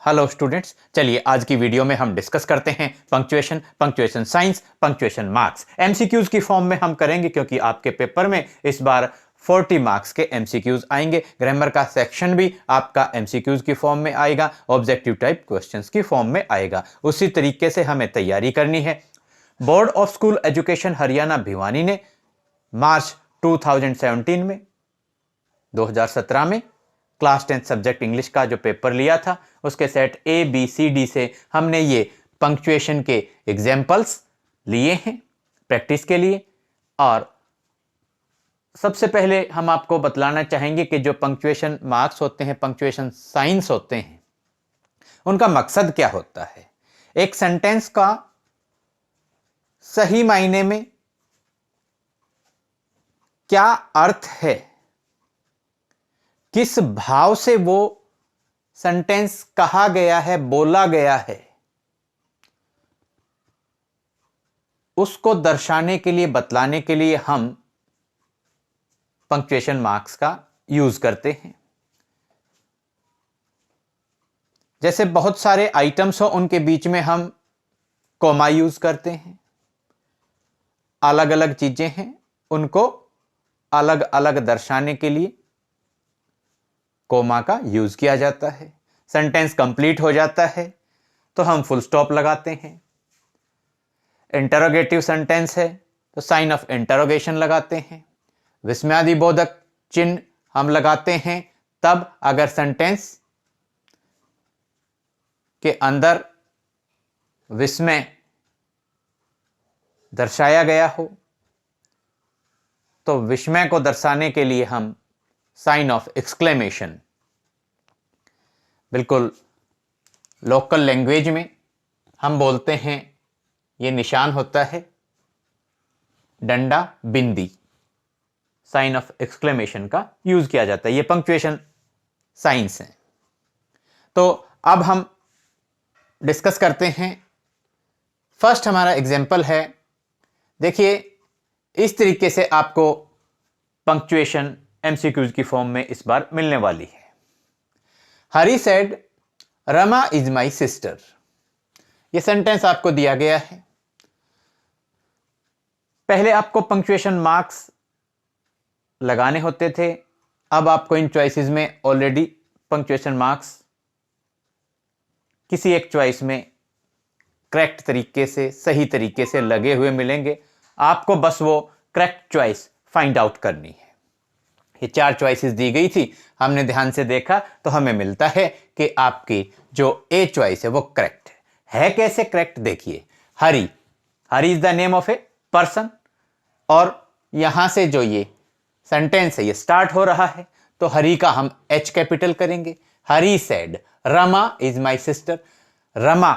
Hello students, चलिए आज की वीडियो में हम डिस्कस करते हैं punctuation, punctuation science, punctuation marks. MCQs की फॉर्म में हम करेंगे क्योंकि आपके पेपर में इस बार 40 मार्क्स के एमसीक्यूज आएंगे। ग्रामर का सेक्शन भी आपका एमसीक्यूज की फॉर्म में आएगा, ऑब्जेक्टिव टाइप क्वेश्चंस की फॉर्म में आएगा। उसी तरीके से हमें तैयारी करनी है। Board of school education Haryana Bhiwani ने मार्च 2017 में 2017 में क्लास 10 सब्जेक्ट इंग्लिश का जो पेपर लिया था उसके set A B C D से हमने ये पंक्चुएशन के एग्जाम्पल्स लिए हैं प्रैक्टिस के लिए। और सबसे पहले हम आपको बतलाना चाहेंगे कि जो पंक्चुएशन मार्क्स होते हैं, पंक्चुएशन साइंस होते हैं, उनका मकसद क्या होता है। एक सेंटेंस का सही मायने में क्या अर्थ है, किस भाव से वो सेंटेंस कहा गया है, बोला गया है, उसको दर्शाने के लिए, बतलाने के लिए हम पंक्चुएशन मार्क्स का यूज करते हैं। जैसे बहुत सारे आइटम्स हो, उनके बीच में हम कोमा यूज करते हैं। अलग अलग चीजें हैं, उनको अलग अलग दर्शाने के लिए कोमा का यूज किया जाता है। सेंटेंस कंप्लीट हो जाता है तो हम फुल स्टॉप लगाते हैं। इंटरोगेटिव सेंटेंस है तो साइन ऑफ इंटरोगेशन लगाते हैं। विस्मयादिबोधक चिन्ह हम लगाते हैं तब अगर सेंटेंस के अंदर विस्मय दर्शाया गया हो तो विस्मय को दर्शाने के लिए हम साइन ऑफ एक्सक्लेमेशन, बिल्कुल लोकल लैंग्वेज में हम बोलते हैं, ये निशान होता है डंडा बिंदी, साइन ऑफ एक्सक्लेमेशन का यूज किया जाता है। ये पंक्चुएशन साइंस है। तो अब हम डिस्कस करते हैं। फर्स्ट हमारा एग्जाम्पल है, देखिए इस तरीके से आपको पंक्चुएशन एमसीक्यूज की फॉर्म में इस बार मिलने वाली है। Hari said Rama is my sister. यह सेंटेंस आपको दिया गया है। पहले आपको पंक्चुएशन मार्क्स लगाने होते थे, अब आपको इन चॉइसेस में ऑलरेडी पंक्चुएशन मार्क्स किसी एक चॉइस में करेक्ट तरीके से, सही तरीके से लगे हुए मिलेंगे। आपको बस वो करेक्ट चॉइस फाइंड आउट करनी है। ये 4 चॉइसेस दी गई थी, हमने ध्यान से देखा तो हमें मिलता है कि आपकी जो ए चॉइस है वो करेक्ट है। कैसे करेक्ट, देखिए Hari, Hari is the name of a person और यहां से जो ये सेंटेंस है ये स्टार्ट हो रहा है तो हरी का हम एच कैपिटल करेंगे। Hari said Rama is my sister. Rama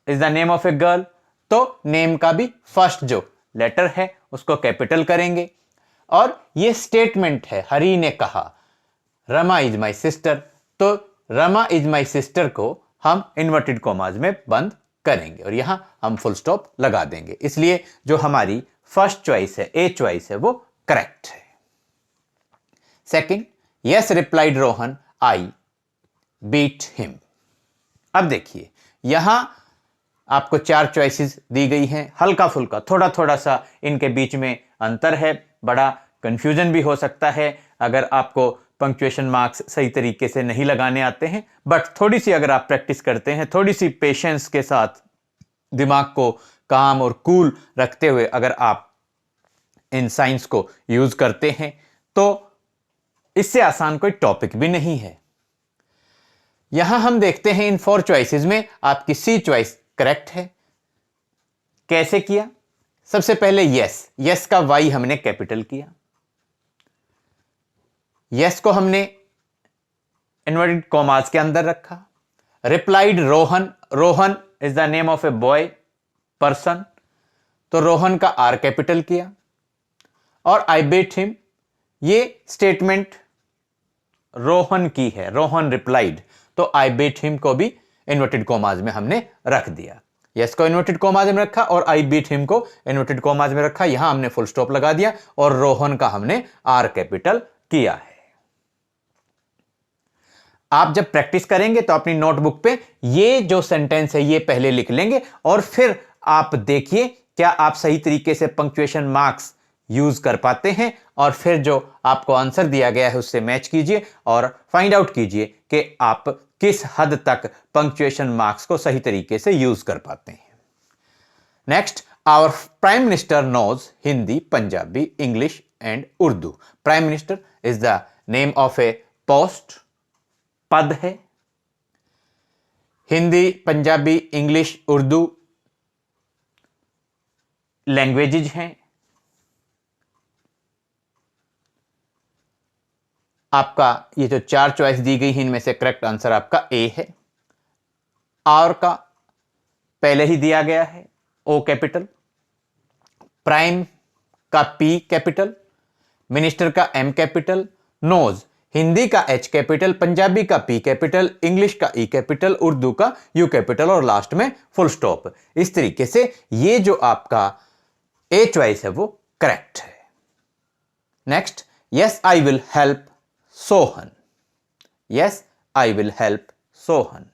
is the name of a girl तो नेम का भी फर्स्ट जो लेटर है उसको कैपिटल करेंगे। और ये स्टेटमेंट है, हरी ने कहा रमा इज माई सिस्टर, तो रमा इज माई सिस्टर को हम इन्वर्टेड कॉमाज में बंद करेंगे और यहां हम फुल स्टॉप लगा देंगे। इसलिए जो हमारी फर्स्ट चॉइस है, ए चॉइस है, वो करेक्ट है। Second, yes replied Rohan I beat him. अब देखिए यहां आपको 4 चॉइसेस दी गई हैं। हल्का फुल्का थोड़ा थोड़ा सा इनके बीच में अंतर है, बड़ा कंफ्यूजन भी हो सकता है अगर आपको पंक्चुएशन मार्क्स सही तरीके से नहीं लगाने आते हैं। बट थोड़ी सी अगर आप प्रैक्टिस करते हैं, थोड़ी सी पेशेंस के साथ, दिमाग को काम और कूल रखते हुए अगर आप इन साइंस को यूज करते हैं तो इससे आसान कोई टॉपिक भी नहीं है। यहां हम देखते हैं इन 4 चॉइसेस में आपकी सी चॉइस करेक्ट है। कैसे किया? सबसे पहले यस, यस का वाई हमने कैपिटल किया। यस को हमने इन्वर्टेड कॉमास के अंदर रखा। Replied Rohan, Rohan is the name of a boy person तो रोहन का आर कैपिटल किया। और आई बेट हिम, ये स्टेटमेंट रोहन की है, रोहन रिप्लाइड तो आई बेट हिम को भी इन्वर्टेड कॉमास में हमने रख दिया। यस को इन्वर्टेड कॉमास में रखा और आई बीट हिम को इन्वर्टेड कॉमास में रखा। यहां हमने फुल स्टॉप लगा दिया और रोहन का हमने आर कैपिटल किया है। आप जब प्रैक्टिस करेंगे तो अपनी नोटबुक पे ये जो सेंटेंस है ये पहले लिख लेंगे और फिर आप देखिए क्या आप सही तरीके से पंक्चुएशन मार्क्स यूज कर पाते हैं, और फिर जो आपको आंसर दिया गया है उससे मैच कीजिए और फाइंड आउट कीजिए कि आप किस हद तक पंक्चुएशन मार्क्स को सही तरीके से यूज कर पाते हैं। Next, our prime minister knows Hindi, Punjabi, English and Urdu. Prime minister is the name of a post, पद है। हिंदी, पंजाबी, इंग्लिश, उर्दू लैंग्वेजेज हैं। आपका ये जो 4 चॉइस दी गई है इनमें से करेक्ट आंसर आपका ए है। और का पहले ही दिया गया है ओ कैपिटल, प्राइम का पी कैपिटल, मिनिस्टर का एम कैपिटल, नोज हिंदी का एच कैपिटल, पंजाबी का पी कैपिटल, इंग्लिश का ई कैपिटल, उर्दू का यू कैपिटल और लास्ट में फुल स्टॉप। इस तरीके से ये जो आपका ए चॉइस है वो करेक्ट है। Next, yes I will help Sohan. Yes I will help Sohan.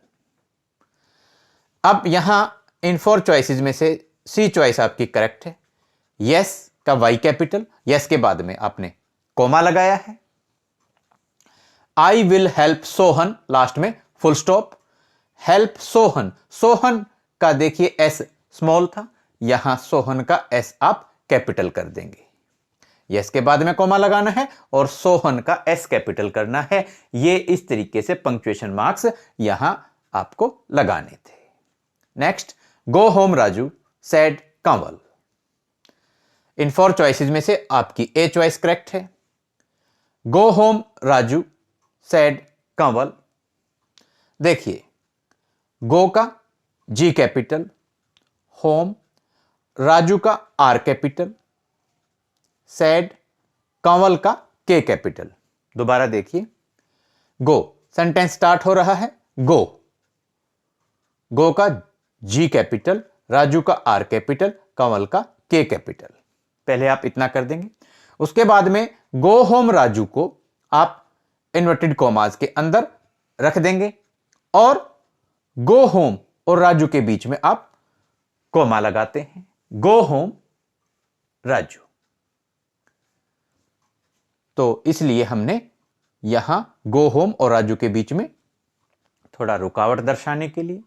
अब यहां इन 4 चॉइसेस में से सी चॉइस आपकी करेक्ट है। यस का वाई कैपिटल, यस के बाद में आपने कोमा लगाया है। I will help Sohan, last में full stop. Help Sohan, Sohan का देखिए एस स्मॉल था, यहां सोहन का एस आप कैपिटल कर देंगे। यस के बाद में कोमा लगाना है और सोहन का एस कैपिटल करना है। ये इस तरीके से पंक्चुएशन मार्क्स यहां आपको लगाने थे। Next, go home Raju said Kanwal. इन 4 चॉइसेस में से आपकी ए चॉइस करेक्ट है। Go home Raju said Kanwal. देखिए, गो का जी कैपिटल, होम, राजू का आर कैपिटल, सैड, कंवल का के कैपिटल। दोबारा देखिए, गो सेंटेंस स्टार्ट हो रहा है गो, गो का जी कैपिटल, राजू का आर कैपिटल, कंवल का के कैपिटल। पहले आप इतना कर देंगे। उसके बाद में गो होम राजू को आप इन्वर्टेड कॉमास के अंदर रख देंगे और गो होम और राजू के बीच में आप कोमा लगाते हैं। गो होम राजू। तो इसलिए हमने यहां गो होम और राजू के बीच में थोड़ा रुकावट दर्शाने के लिए,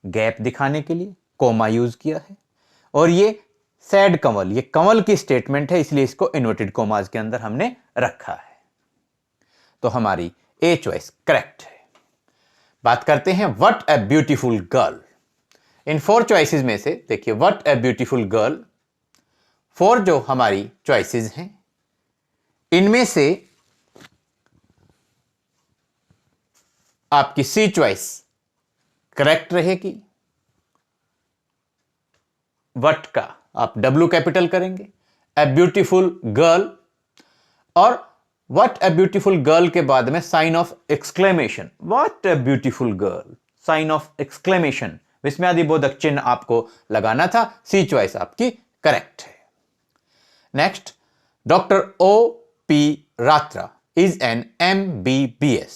गैप दिखाने के लिए कोमा यूज किया है। और ये सैड कंवल, ये कंवल की स्टेटमेंट है, इसलिए इसको इन्वर्टेड कॉमास के अंदर हमने रखा है। तो हमारी ए चॉइस करेक्ट है। बात करते हैं what a beautiful girl. In 4 choices में से देखिए व्हाट ए ब्यूटीफुल गर्ल, 4 जो हमारी चॉइसेस हैं इनमें से आपकी सी चॉइस करेक्ट रहेगी। व्हाट का आप डब्ल्यू कैपिटल करेंगे, ए ब्यूटीफुल गर्ल, और व्हाट ए ब्यूटीफुल गर्ल के बाद में sign of exclamation, what a beautiful girl, sign of exclamation, विस्मयादिबोधक चिन्ह आपको लगाना था। सी चॉइस आपकी करेक्ट है। Next, doctor O P Ratra is an MBBS।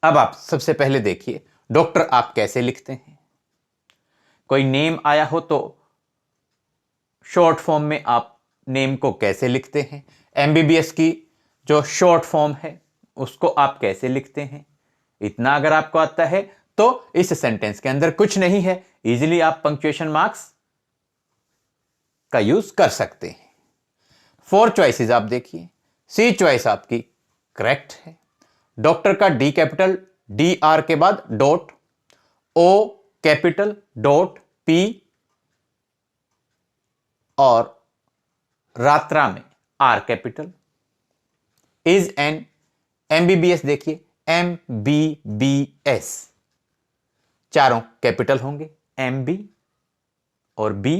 अब आप सबसे पहले देखिए डॉक्टर आप कैसे लिखते हैं। कोई नेम आया हो तो शॉर्ट फॉर्म में आप नेम को कैसे लिखते हैं, MBBS की जो शॉर्ट फॉर्म है उसको आप कैसे लिखते हैं, इतना अगर आपको आता है तो इस सेंटेंस के अंदर कुछ नहीं है, इजीली आप पंक्चुएशन मार्क्स का यूज कर सकते हैं। 4 चॉइसेस आप देखिए, सी चॉइस आपकी करेक्ट है। डॉक्टर का डी कैपिटल, DR के बाद dot, O capital, dot, P और रात्रा में R capital, is an MBBS। देखिए MBBS चारों कैपिटल होंगे, MB और B,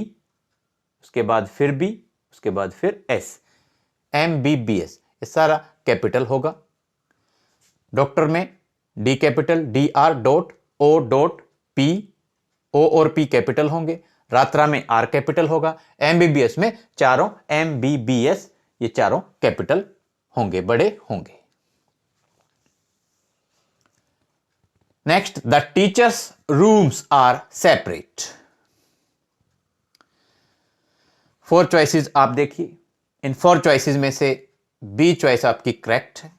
उसके बाद फिर B, उसके बाद फिर S, MBBS ये सारा कैपिटल होगा। डॉक्टर में D capital, DR dot, O dot, P, O और P कैपिटल होंगे। रात्रा में R कैपिटल होगा। MBBS में चारों MBBS ये चारों कैपिटल होंगे, बड़े होंगे। Next, the teachers rooms are separate. 4 choices आप देखिए, इन 4 चॉइसेस में से बी चॉइस आपकी करेक्ट है।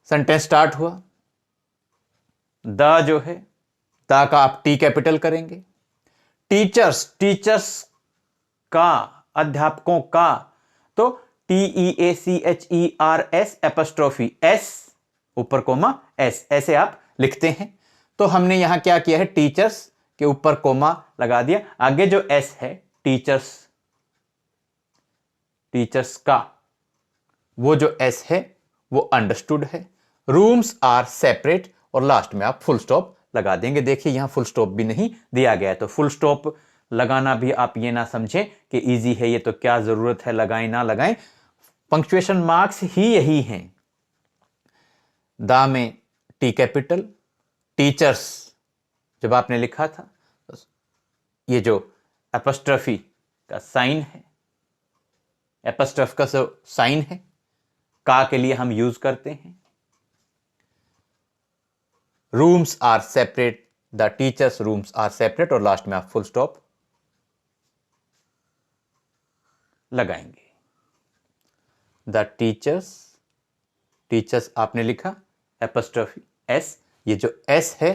सेंटेंस स्टार्ट हुआ, द जो है, द का आप टी कैपिटल करेंगे। टीचर्स, टीचर्स का, अध्यापकों का, तो TEACHERS एपोस्ट्रोफी एस ऊपर कोमा एस, ऐसे आप लिखते हैं। तो हमने यहां क्या किया है, टीचर्स के ऊपर कोमा लगा दिया, आगे जो एस है टीचर्स, टीचर्स का, वो जो एस है वो अंडरस्टूड है। रूम्स आर सेपरेट, और लास्ट में आप फुल स्टॉप लगा देंगे। देखिए यहां फुल स्टॉप भी नहीं दिया गया है, तो फुल स्टॉप लगाना भी आप ये ना समझें कि इजी है ये, तो क्या जरूरत है लगाएं ना लगाएं, पंक्चुएशन मार्क्स ही यही हैं। दा में टी कैपिटल, टीचर्स जब आपने लिखा था ये जो एपोस्ट्रोफी का साइन है, एपोस्ट्रोफ का साइन है, का के लिए हम यूज करते हैं। Rooms are separate, the teachers rooms are separate, और लास्ट में आप फुल स्टॉप लगाएंगे। द टीचर्स, टीचर्स आपने लिखा एपोस्ट्रोफी एस, ये जो एस है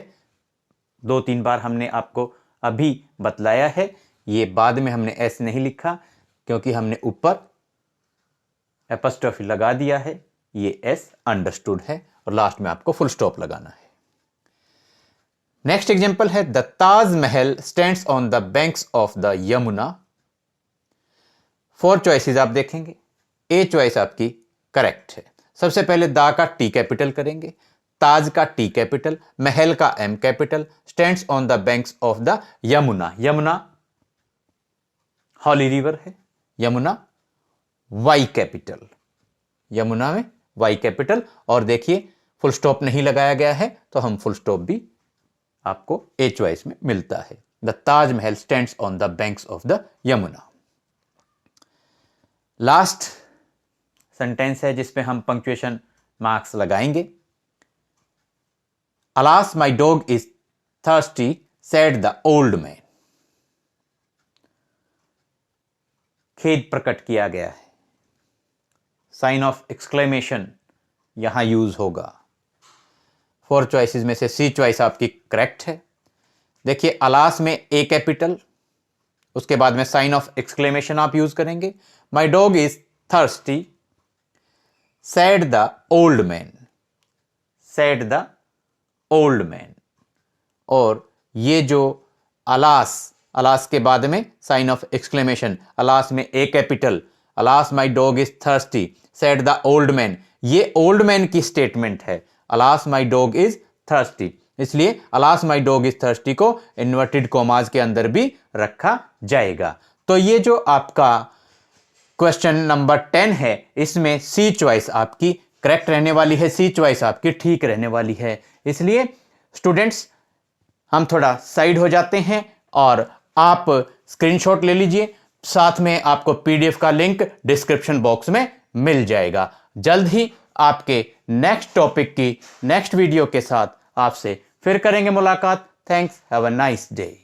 2-3 बार हमने आपको अभी बतलाया है, ये बाद में हमने एस नहीं लिखा क्योंकि हमने ऊपर एपोस्ट्रोफी लगा दिया है, ये एस अंडरस्टूड है, और लास्ट में आपको फुल स्टॉप लगाना है। नेक्स्ट एग्जांपल है, the Taj Mahal stands on the banks of the Yamuna. 4 choices आप देखेंगे, ए चॉइस आपकी करेक्ट है। सबसे पहले दा का टी कैपिटल करेंगे, ताज का टी कैपिटल, महल का M capital, stands on the banks of the Yamuna, Yamuna holy river है, यमुना वाई कैपिटल, यमुना में वाई कैपिटल, और देखिए फुल स्टॉप नहीं लगाया गया है तो हम फुल स्टॉप भी आपको ए चॉइस में मिलता है। The Taj Mahal stands on the banks of the Yamuna. Last sentence है जिसपे हम पंक्चुएशन मार्क्स लगाएंगे। Alas my dog is thirsty said the old man. खेद प्रकट किया गया है, साइन ऑफ एक्सक्लेमेशन यहां यूज होगा। 4 चॉइसेस में से सी चॉइस आपकी करेक्ट है। देखिए अलास में ए कैपिटल, उसके बाद में साइन ऑफ एक्सक्लेमेशन आप यूज करेंगे। माई dog is thirsty said the old man, said the old man, और ये जो अलास, अलास के बाद में साइन ऑफ एक्सक्लेमेशन, अलास में A capital, alas my dog is thirsty said the old man, ये ओल्ड मैन की स्टेटमेंट है। Alas my dog is thirsty, इसलिए alas my dog is thirsty को इन्वर्टेड कॉमास के अंदर भी रखा जाएगा। तो ये जो आपका क्वेश्चन नंबर 10 है, इसमें सी चॉइस आपकी करेक्ट रहने वाली है, सी चॉइस आपकी ठीक रहने वाली है। इसलिए स्टूडेंट्स हम थोड़ा साइड हो जाते हैं और आप स्क्रीनशॉट ले लीजिए, साथ में आपको पीडीएफ का लिंक डिस्क्रिप्शन बॉक्स में मिल जाएगा। जल्द ही आपके नेक्स्ट टॉपिक की नेक्स्ट वीडियो के साथ आपसे फिर करेंगे मुलाकात। Thanks, have a nice day.